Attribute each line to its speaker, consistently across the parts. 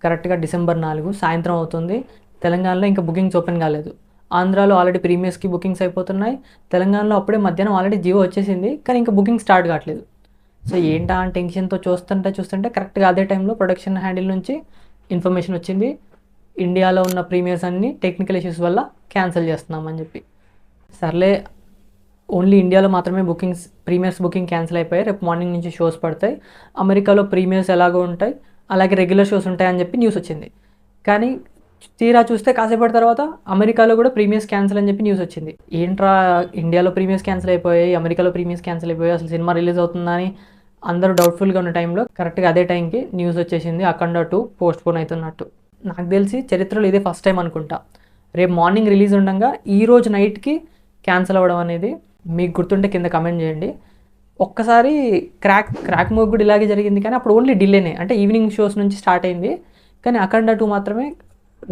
Speaker 1: కరెక్ట్గా డిసెంబర్ 4 సాయంత్రం అవుతుంది. తెలంగాణలో ఇంకా బుకింగ్స్ ఓపెన్ కాలేదు. ఆంధ్రాలో ఆల్రెడీ ప్రీమియర్స్కి బుకింగ్స్ అయిపోతున్నాయి. తెలంగాణలో అప్పుడే మధ్యాహ్నం ఆల్రెడీ జియో వచ్చేసింది, కానీ ఇంకా బుకింగ్ స్టార్ట్ కావట్లేదు. సో ఏంటా అని టెన్షన్తో చూస్తుంటే కరెక్ట్గా అదే టైంలో ప్రొడక్షన్ హ్యాండిల్ నుంచి ఇన్ఫర్మేషన్ వచ్చింది, ఇండియాలో ఉన్న ప్రీమియర్స్ అన్నీ టెక్నికల్ ఇష్యూస్ వల్ల క్యాన్సిల్ చేస్తున్నామని చెప్పి. సర్లే, ఓన్లీ ఇండియాలో మాత్రమే ప్రీమియర్స్ బుకింగ్ క్యాన్సిల్ అయిపోయాయి. రేపు మార్నింగ్ నుంచి షోస్ పడతాయి. అమెరికాలో ప్రీమియర్స్ ఎలాగో ఉంటాయి, అలాగే రెగ్యులర్ షోస్ ఉంటాయని చెప్పి న్యూస్ వచ్చింది. కానీ తీరా చూస్తే కాసేపటి తర్వాత అమెరికాలో కూడా ప్రీమియర్స్ క్యాన్సిల్ అని చెప్పి న్యూస్ వచ్చింది. ఏంట్రా, ఇండియాలో ప్రీమియర్స్ క్యాన్సిల్ అయిపోయాయి, అమెరికాలో ప్రీమియర్స్ క్యాన్సిల్ అయిపోయాయి, అసలు సినిమా రిలీజ్ అవుతుందా అని అందరూ డౌట్ఫుల్గా ఉన్న టైంలో కరెక్ట్గా అదే టైంకి న్యూస్ వచ్చేసింది, అఖండ 2 పోస్ట్పోన్ అవుతున్నట్టు. నాకు తెలిసి చరిత్రలో ఇదే ఫస్ట్ టైం అనుకుంటా. రేపు మార్నింగ్ రిలీజ్ ఉండగా ఈరోజు నైట్కి క్యాన్సిల్ అవ్వడం అనేది. మీకు గుర్తుంటే కింద కమెంట్ చేయండి. ఒక్కసారి క్రాక్ మూవీ కూడా ఇలాగే జరిగింది, కానీ అప్పుడు ఓన్లీ డిలేనే, అంటే ఈవినింగ్ షోస్ నుంచి స్టార్ట్ అయింది. కానీ అఖండ 2 మాత్రమే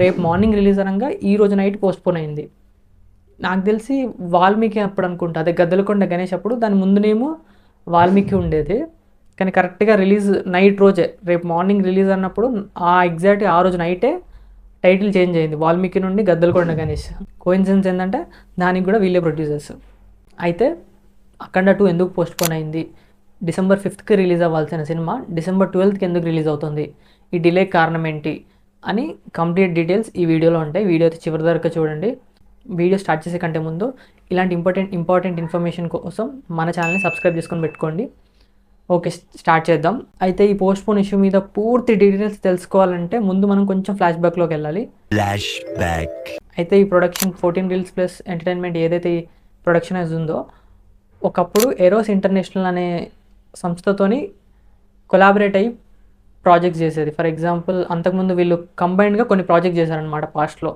Speaker 1: రేపు మార్నింగ్ రిలీజ్ అనగా ఈరోజు నైట్ పోస్ట్పోన్ అయింది. నాకు తెలిసి వాల్మీకి అప్పుడు అనుకుంటా, అదే గద్దలకొండ గణేష్ అప్పుడు, దాని ముందునేమో వాల్మీకి ఉండేది. కానీ కరెక్ట్గా రిలీజ్ నైట్ రోజే, రేపు మార్నింగ్ రిలీజ్ అన్నప్పుడు ఎగ్జాక్ట్ ఆ రోజు నైటే టైటిల్ చేంజ్ అయింది, వాల్మీకి నుండి గద్దలకొండ గణేష్. కోయిన్సిడెన్స్ ఏంటంటే దానికి కూడా వీళ్ళే ప్రొడ్యూసర్స్. అయితే అఖండ 2 ఎందుకు పోస్ట్పోన్ అయింది, డిసెంబర్ 5కి రిలీజ్ అవ్వాల్సిన సినిమా డిసెంబర్ 12కి ఎందుకు రిలీజ్ అవుతుంది, ఈ డిలే కారణం ఏంటి అని కంప్లీట్ డీటెయిల్స్ ఈ వీడియోలో ఉంటాయి. వీడియో అయితే చివరి వరకు చూడండి. వీడియో స్టార్ట్ చేసే కంటే ముందు ఇలాంటి ఇంపార్టెంట్ ఇన్ఫర్మేషన్ కోసం మన ఛానల్ని సబ్స్క్రైబ్ చేసుకొని పెట్టుకోండి. ఓకే, స్టార్ట్ చేద్దాం. అయితే ఈ పోస్ట్పోన్ ఇష్యూ మీద పూర్తి డీటెయిల్స్ తెలుసుకోవాలంటే ముందు మనం కొంచెం ఫ్లాష్ బ్యాక్లోకి వెళ్ళాలి. అయితే ఈ ప్రొడక్షన్ 14 Reels Plus ఎంటర్టైన్మెంట్ ఏదైతే ఈ ప్రొడక్షన్ హౌస్ ఉందో, ఒకప్పుడు ఎరోస్ ఇంటర్నేషనల్ అనే సంస్థతోని కొలాబరేట్ అయ్యి ప్రాజెక్ట్స్ చేసేది. ఫర్ ఎగ్జాంపుల్ అంతకుముందు వీళ్ళు కంబైన్డ్గా కొన్ని ప్రాజెక్ట్ చేశారనమాట. పాస్ట్లో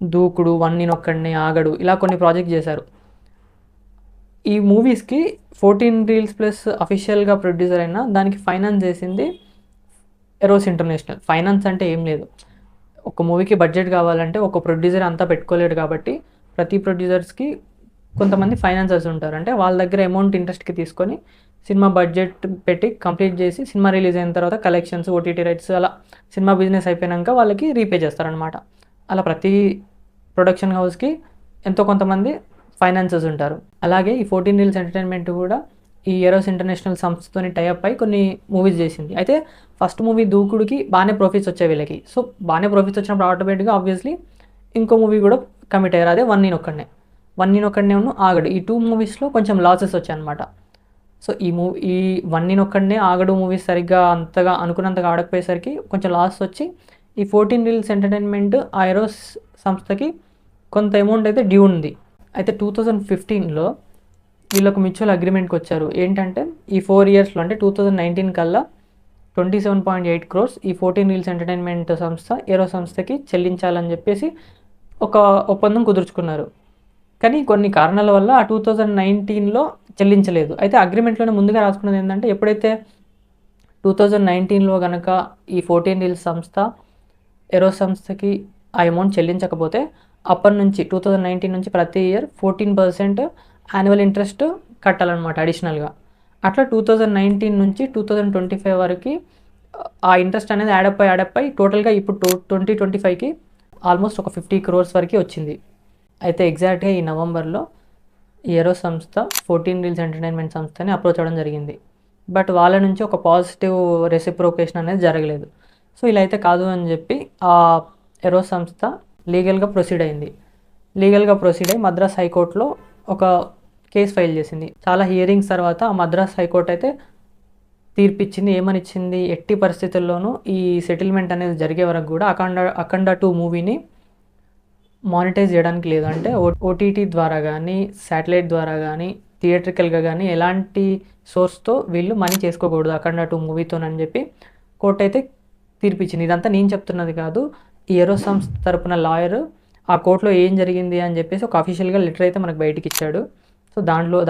Speaker 1: దూకుడు, వన్ నేనొక్కడినే, ఆగడు, ఇలా కొన్ని ప్రాజెక్ట్ చేశారు. ఈ మూవీస్కి 14 Reels Plus అఫీషియల్గా ప్రొడ్యూసర్ అయినా దానికి ఫైనాన్స్ చేసింది ఎరోస్ ఇంటర్నేషనల్. ఫైనాన్స్ అంటే ఏం లేదు, ఒక మూవీకి బడ్జెట్ కావాలంటే ఒక ప్రొడ్యూసర్ అంతా పెట్టుకోలేడు కాబట్టి ప్రతి ప్రొడ్యూసర్స్కి కొంతమంది ఫైనాన్సర్స్ ఉంటారు. అంటే వాళ్ళ దగ్గర అమౌంట్ ఇంట్రెస్ట్కి తీసుకొని సినిమా బడ్జెట్ పెట్టి కంప్లీట్ చేసి సినిమా రిలీజ్ అయిన తర్వాత కలెక్షన్స్, ఓటీటీ రైట్స్, అలా సినిమా బిజినెస్ అయిపోయాక వాళ్ళకి రీపే చేస్తారనమాట. అలా ప్రతి ప్రొడక్షన్ హౌస్కి ఎంతో కొంతమంది ఫైనాన్సర్స్ ఉంటారు. అలాగే ఈ 14 Reels ఎంటర్టైన్మెంట్ కూడా ఈ ఎరోస్ ఇంటర్నేషనల్ సంస్థతోని టైఅప్ అయి కొన్ని మూవీస్ చేసింది. అయితే ఫస్ట్ మూవీ దూకుడుకి బాగానే ప్రాఫిట్స్ వచ్చాయి వీళ్ళకి. సో బాగానే ప్రాఫిట్స్ వచ్చినప్పుడు ఆటోమేటిక్గా ఆబ్వియస్లీ ఇంకో మూవీ కూడా కమిట్ అయ్యారు, అదే వన్ నేనొక్కడినే ఆగడు. ఈ 2 మూవీస్లో కొంచెం లాసెస్ వచ్చాయన్నమాట. సో ఈ వన్ నేనొక్కడినే, ఆగడు మూవీస్ సరిగ్గా అంతగా అనుకున్నంతగా ఆడకపోయేసరికి కొంచెం లాస్ వచ్చి ఈ 14 Reels ఎంటర్టైన్మెంట్ ఆ ఎరోస్ సంస్థకి కొంత అమౌంట్ అయితే డ్యూ ఉంది. అయితే 2015లో వీళ్ళొక మ్యూచువల్ అగ్రిమెంట్కి వచ్చారు. ఏంటంటే ఈ 4 ఇయర్స్లో, అంటే 2019 కల్లా 27.8 crores ఈ 14 Reels ఎంటర్టైన్మెంట్ సంస్థ ఎరో సంస్థకి చెల్లించాలని చెప్పేసి ఒక ఒప్పందం కుదుర్చుకున్నారు. కానీ కొన్ని కారణాల వల్ల ఆ 2019లో చెల్లించలేదు. అయితే అగ్రిమెంట్లోనే ముందుగా రాసుకున్నది ఏంటంటే, ఎప్పుడైతే 2019లో కనుక ఈ 14 Reels సంస్థ ఎరో సంస్థకి ఆ అమౌంట్ చెల్లించకపోతే అప్పటి నుంచి 2019 నుంచి ప్రతి ఇయర్ 14% యాన్యువల్ ఇంట్రెస్ట్ కట్టాలన్నమాట అడిషనల్గా. అట్లా 2019 నుంచి 2025 వరకు ఆ ఇంట్రెస్ట్ అనేది యాడప్ అయ్యి టోటల్గా ఇప్పుడు 2025కి ఆల్మోస్ట్ ఒక 50 crores వరకు వచ్చింది. అయితే ఎగ్జాక్ట్గా ఈ నవంబర్లో ఈ ఎరో సంస్థ 14 Reels ఎంటర్టైన్మెంట్ సంస్థని అప్రోచ్ అవ్వడం జరిగింది. బట్ వాళ్ళ నుంచి ఒక పాజిటివ్ రెసిప్రోకేషన్ అనేది జరగలేదు. సో ఇలా అయితే కాదు అని చెప్పి ఆ ఎరో సంస్థ లీగల్గా ప్రొసీడ్ అయ్యి మద్రాస్ హైకోర్టులో ఒక కేసు ఫైల్ చేసింది. చాలా హియరింగ్స్ తర్వాత ఆ మద్రాస్ హైకోర్టు అయితే తీర్పిచ్చింది. ఏమని ఇచ్చింది, ఎట్టి పరిస్థితుల్లోనూ ఈ సెటిల్మెంట్ అనేది జరిగే వరకు కూడా అఖండ 2 మూవీని మానిటైజ్ చేయడానికి లేదు. అంటే ఓటీటీ ద్వారా కానీ, శాటిలైట్ ద్వారా కానీ, థియేట్రికల్గా కానీ ఎలాంటి సోర్స్తో వీళ్ళు మనీ చేసుకోకూడదు అఖండ 2 మూవీతోనని చెప్పి కోర్టు అయితే తీర్పిచ్చింది. ఇదంతా నేను చెప్తున్నది కాదు, ఈ ఎరో సంస్థ తరపున లాయర్ ఆ కోర్టులో ఏం జరిగింది అని చెప్పేసి ఒక అఫీషియల్గా లెటర్ అయితే మనకు బయటికి ఇచ్చాడు. సో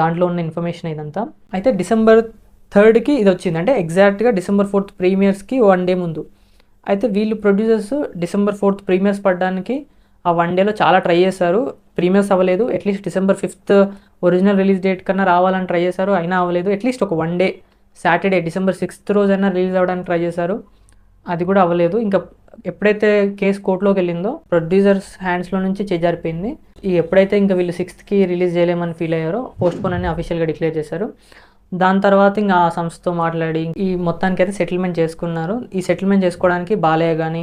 Speaker 1: దాంట్లో ఉన్న ఇన్ఫర్మేషన్ ఇదంతా. అయితే December 3కి ఇది వచ్చింది, అంటే ఎగ్జాక్ట్గా December 4th ప్రీమియర్స్కి 1 day ముందు. అయితే వీళ్ళు ప్రొడ్యూసర్స్ December 4th ప్రీమియర్స్ పడడానికి ఆ 1 dayలో చాలా ట్రై చేశారు, ప్రీమియర్స్ అవ్వలేదు. At least December 5th original release date కన్నా రావాలని ట్రై చేశారు, అయినా అవ్వలేదు. అట్లీస్ట్ ఒక 1 day సాటర్డే December 6th రోజైనా రిలీజ్ అవ్వడానికి ట్రై చేశారు, అది కూడా అవ్వలేదు. ఇంకా ఎప్పుడైతే కేసు కోర్టులోకి వెళ్ళిందో ప్రొడ్యూసర్స్ హ్యాండ్స్లో నుంచి చేజారిపోయింది. ఎప్పుడైతే ఇంకా వీళ్ళు 6th రిలీజ్ చేయలేమని ఫీల్ అయ్యారో పోస్ట్పోన్ అని అఫీషియల్గా డిక్లేర్ చేశారు. దాని తర్వాత ఇంకా ఆ సంస్థతో మాట్లాడి ఈ మొత్తానికి అయితే సెటిల్మెంట్ చేసుకున్నారు. ఈ సెటిల్మెంట్ చేసుకోవడానికి బాలయ్య కానీ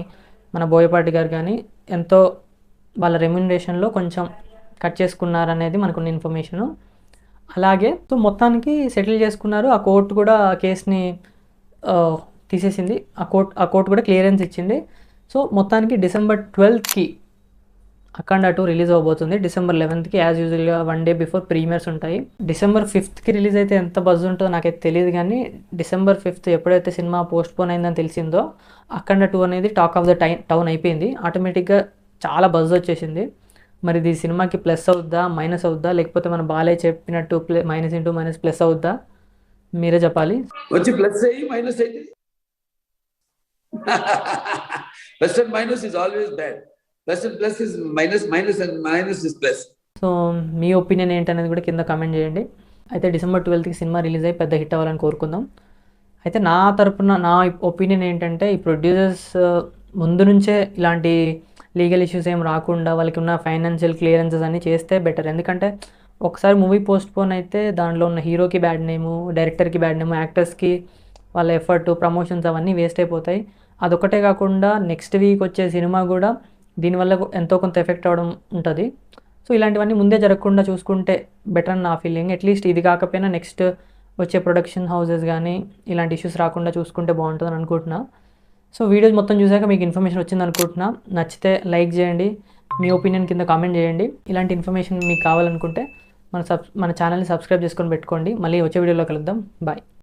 Speaker 1: మన బోయపాటి గారు కానీ ఎంతో వాళ్ళ రెమ్యునరేషన్లో కొంచెం కట్ చేసుకున్నారనేది మనకున్న ఇన్ఫర్మేషను. అలాగే సో మొత్తానికి సెటిల్ చేసుకున్నారు. ఆ కోర్టు కూడా ఆ కేసుని తీసేసింది. ఆ కోర్టు కూడా క్లియరెన్స్ ఇచ్చింది. సో మొత్తానికి December 12th అఖండ 2 రిలీజ్ అవబోతుంది. December 11th యాజ్ యూజువల్గా 1 day బిఫోర్ ప్రీమియర్స్ ఉంటాయి. December 5th రిలీజ్ అయితే ఎంత బజ్ ఉంటుందో నాకైతే తెలియదు, కానీ December 5th ఎప్పుడైతే సినిమా పోస్ట్పోన్ అయిందని తెలిసిందో అఖండ 2 అనేది టాక్ ఆఫ్ ద టౌన్ అయిపోయింది. ఆటోమేటిక్గా చాలా బజ్ వచ్చేసింది. మరి ఇది సినిమాకి ప్లస్ అవుద్దా మైనస్ అవుద్దా, లేకపోతే మన బాలయ్య చెప్పినట్టు మైనస్ ఇంటూ మైనస్ ప్లస్ అవుద్దా, మీరే చెప్పాలి.
Speaker 2: వచ్చి ప్లస్ అయ్యి మైనస్ అయితే plus and minus is always bad. Plus and plus is minus, minus and minus is plus.
Speaker 1: So me opinion ఏంటనేది కూడా కింద కామెంట్ చేయండి. అయితే December 12th సినిమా రిలీజ్ అయ్యి పెద్ద హిట్ అవ్వాలని కోరుకుందాం. అయితే నా తరపున నా ఒపీనియన్ ఏంటంటే ఈ ప్రొడ్యూసర్స్ ముందు నుంచే ఇలాంటి లీగల్ ఇష్యూస్ ఏం రాకుండా వాళ్ళకి ఉన్న ఫైనాన్షియల్ క్లియరెన్సెస్ అన్నీ చేస్తే బెటర్. ఎందుకంటే ఒకసారి మూవీ పోస్ట్పోన్ అయితే దాంట్లో ఉన్న హీరోకి బ్యాడ్ నేము, డైరెక్టర్కి బ్యాడ్ నేము, యాక్టర్స్కి వాళ్ళ ఎఫర్ట్, ప్రమోషన్స్ అవన్నీ వేస్ట్ అయిపోతాయి. అదొకటే కాకుండా నెక్స్ట్ వీక్ వచ్చే సినిమా కూడా దీనివల్ల ఎంతో కొంత ఎఫెక్ట్ అవ్వడం ఉంటుంది. సో ఇలాంటివన్నీ ముందే జరగకుండా చూసుకుంటే బెటర్ అని నా ఫీలింగ్. అట్లీస్ట్ ఇది కాకపోయినా నెక్స్ట్ వచ్చే ప్రొడక్షన్ హౌసెస్ కానీ ఇలాంటి ఇష్యూస్ రాకుండా చూసుకుంటే బాగుంటుందని అనుకుంటున్నా. సో వీడియోస్ మొత్తం చూసాక మీకు ఇన్ఫర్మేషన్ వచ్చింది అనుకుంటున్నా. నచ్చితే లైక్ చేయండి, మీ ఒపీనియన్ కింద కామెంట్ చేయండి. ఇలాంటి ఇన్ఫర్మేషన్ మీకు కావాలనుకుంటే మన ఛానల్ని సబ్స్క్రైబ్ చేసుకొని పెట్టుకోండి. మళ్ళీ వచ్చే వీడియోలో కలుద్దాం. బాయ్.